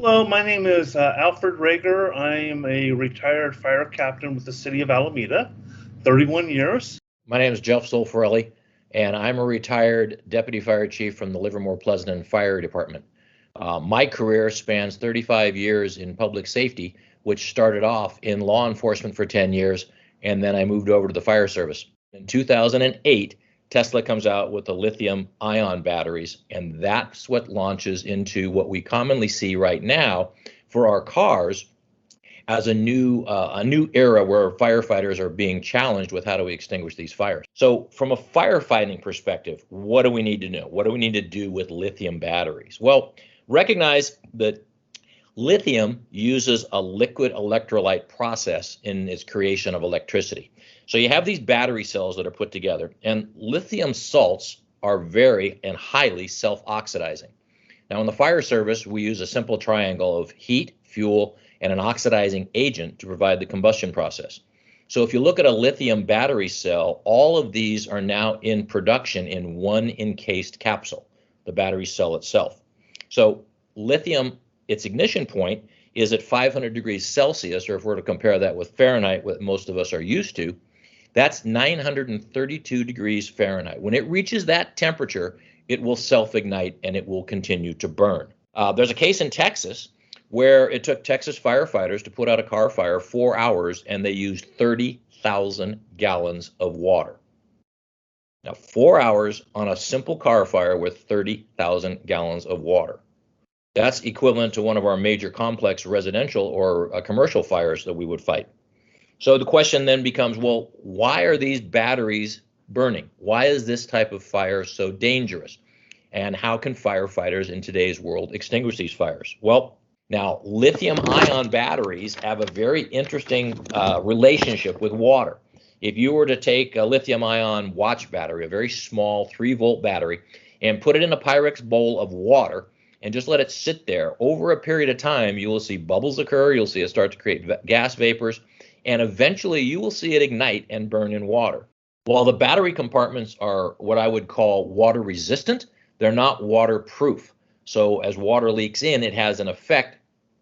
Hello, my name is Alfred Rager. I am a retired fire captain with the city of Alameda, 31 years. My name is Jeff Zolfarelli, and I'm a retired deputy fire chief from the Livermore Pleasanton Fire Department. My career spans 35 years in public safety, which started off in law enforcement for 10 years, and then I moved over to the fire service. In 2008, Tesla comes out with the lithium-ion batteries, and that's what launches into what we commonly see right now for our cars as a new era where firefighters are being challenged with how do we extinguish these fires. So from a firefighting perspective, what do we need to know? What do we need to do with lithium batteries? Well, recognize that lithium uses a liquid electrolyte process in its creation of electricity. So you have these battery cells that are put together, and lithium salts are very and highly self-oxidizing. Now in the fire service, we use a simple triangle of heat, fuel, and an oxidizing agent to provide the combustion process. So if you look at a lithium battery cell, all of these are now in production in one encased capsule, the battery cell itself. So lithium, its ignition point is at 500 degrees Celsius, or if we're to compare that with Fahrenheit, what most of us are used to, that's 932 degrees Fahrenheit. When it reaches that temperature, it will self-ignite and it will continue to burn. There's a case in Texas where it took Texas firefighters to put out a car fire 4 hours, and they used 30,000 gallons of water. Now, 4 hours on a simple car fire with 30,000 gallons of water. That's equivalent to one of our major complex residential or commercial fires that we would fight. So the question then becomes, well, why are these batteries burning? Why is this type of fire so dangerous? And how can firefighters in today's world extinguish these fires? Well, now, lithium-ion batteries have a very interesting relationship with water. If you were to take a lithium-ion watch battery, a very small 3-volt battery, and put it in a Pyrex bowl of water and just let it sit there, over a period of time, you will see bubbles occur, you'll see it start to create gas vapors, and eventually you will see it ignite and burn in water. While the battery compartments are what I would call water resistant, they're not waterproof. So as water leaks in, it has an effect,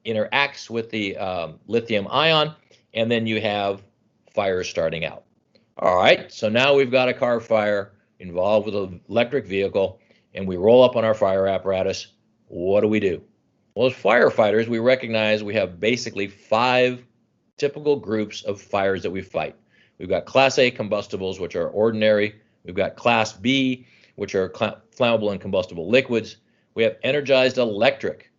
interacts with the lithium ion, and then you have fires starting out. All right, so now we've got a car fire involved with an electric vehicle, and we roll up on our fire apparatus. What do? Well, as firefighters, we recognize we have basically 5 typical groups of fires that we fight. We've got Class A combustibles, which are ordinary. We've got Class B, which are flammable and combustible liquids. We have energized electric.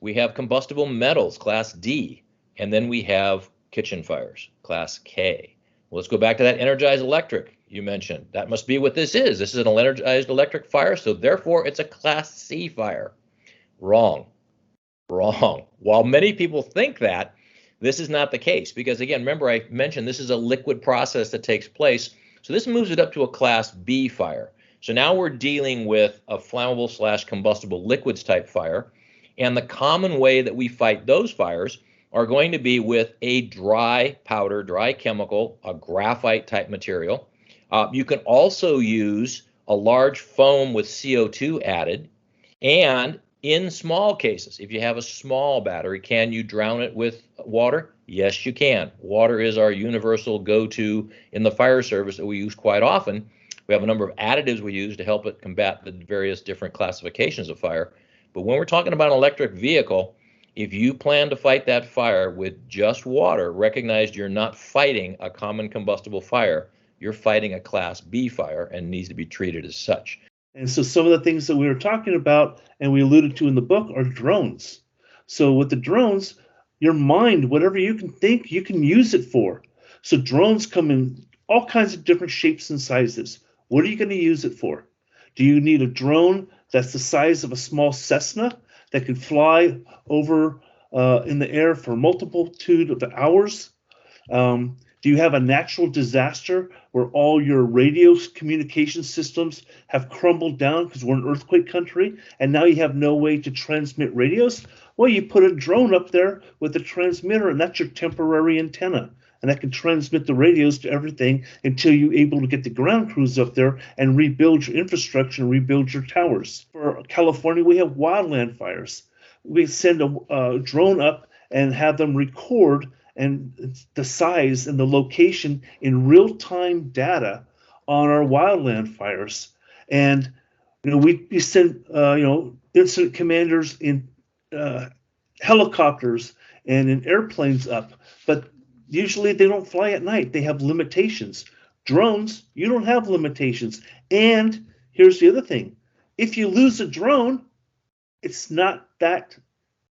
We have combustible metals, Class D. And then we have kitchen fires, Class K. Well, let's go back to that energized electric you mentioned. That must be what this is. This is an energized electric fire, so therefore it's a Class C fire. Wrong. While many people think that, this is not the case, because again, remember I mentioned this is a liquid process that takes place. So this moves it up to a Class B fire. So now we're dealing with a flammable / combustible liquids type fire. And the common way that we fight those fires are going to be with a dry powder, dry chemical, a graphite type material. You can also use a large foam with CO2 added. And in small cases, if you have a small battery, can you drown it with water? Yes, you can. Water is our universal go-to in the fire service that we use quite often. We have a number of additives we use to help it combat the various different classifications of fire. But when we're talking about an electric vehicle, if you plan to fight that fire with just water, recognize you're not fighting a common combustible fire. You're fighting a Class B fire and needs to be treated as such. And so some of the things that we were talking about and we alluded to in the book are drones. So with the drones, your mind, whatever you can think, you can use it for. So drones come in all kinds of different shapes and sizes. What are you going to use it for? Do you need a drone that's the size of a small Cessna that can fly over in the air for multitude of hours? Do you have a natural disaster where all your radio communication systems have crumbled down because we're an earthquake country and now you have no way to transmit radios? Well, you put a drone up there with a transmitter, and that's your temporary antenna. And that can transmit the radios to everything until you're able to get the ground crews up there and rebuild your infrastructure and rebuild your towers. For California, we have wildland fires. we send a drone up and have them record and the size and the location in real-time data on our wildland fires. And we send incident commanders in helicopters and in airplanes up, but usually they don't fly at night. They have limitations. Drones, you don't have limitations. And here's the other thing: if you lose a drone, it's not that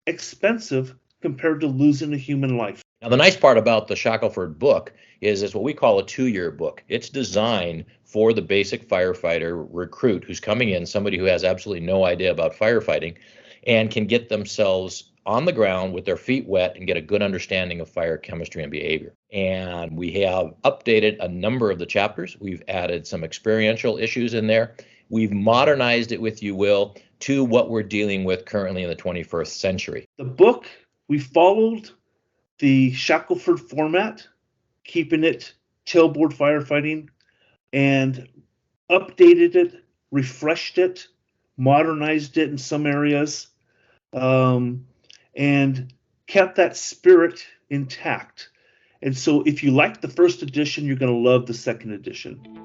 expensive compared to losing a human life. Now, the nice part about the Shackelford book is it's what we call a 2-year book. It's designed for the basic firefighter recruit who's coming in, somebody who has absolutely no idea about firefighting, and can get themselves on the ground with their feet wet and get a good understanding of fire chemistry and behavior. And we have updated a number of the chapters. We've added some experiential issues in there. We've modernized it, with you will, to what we're dealing with currently in the 21st century. The book, we followed the Shackelford format, keeping it tailboard firefighting, and updated it, refreshed it, modernized it in some areas, and kept that spirit intact. And so if you like the first edition, you're going to love the second edition.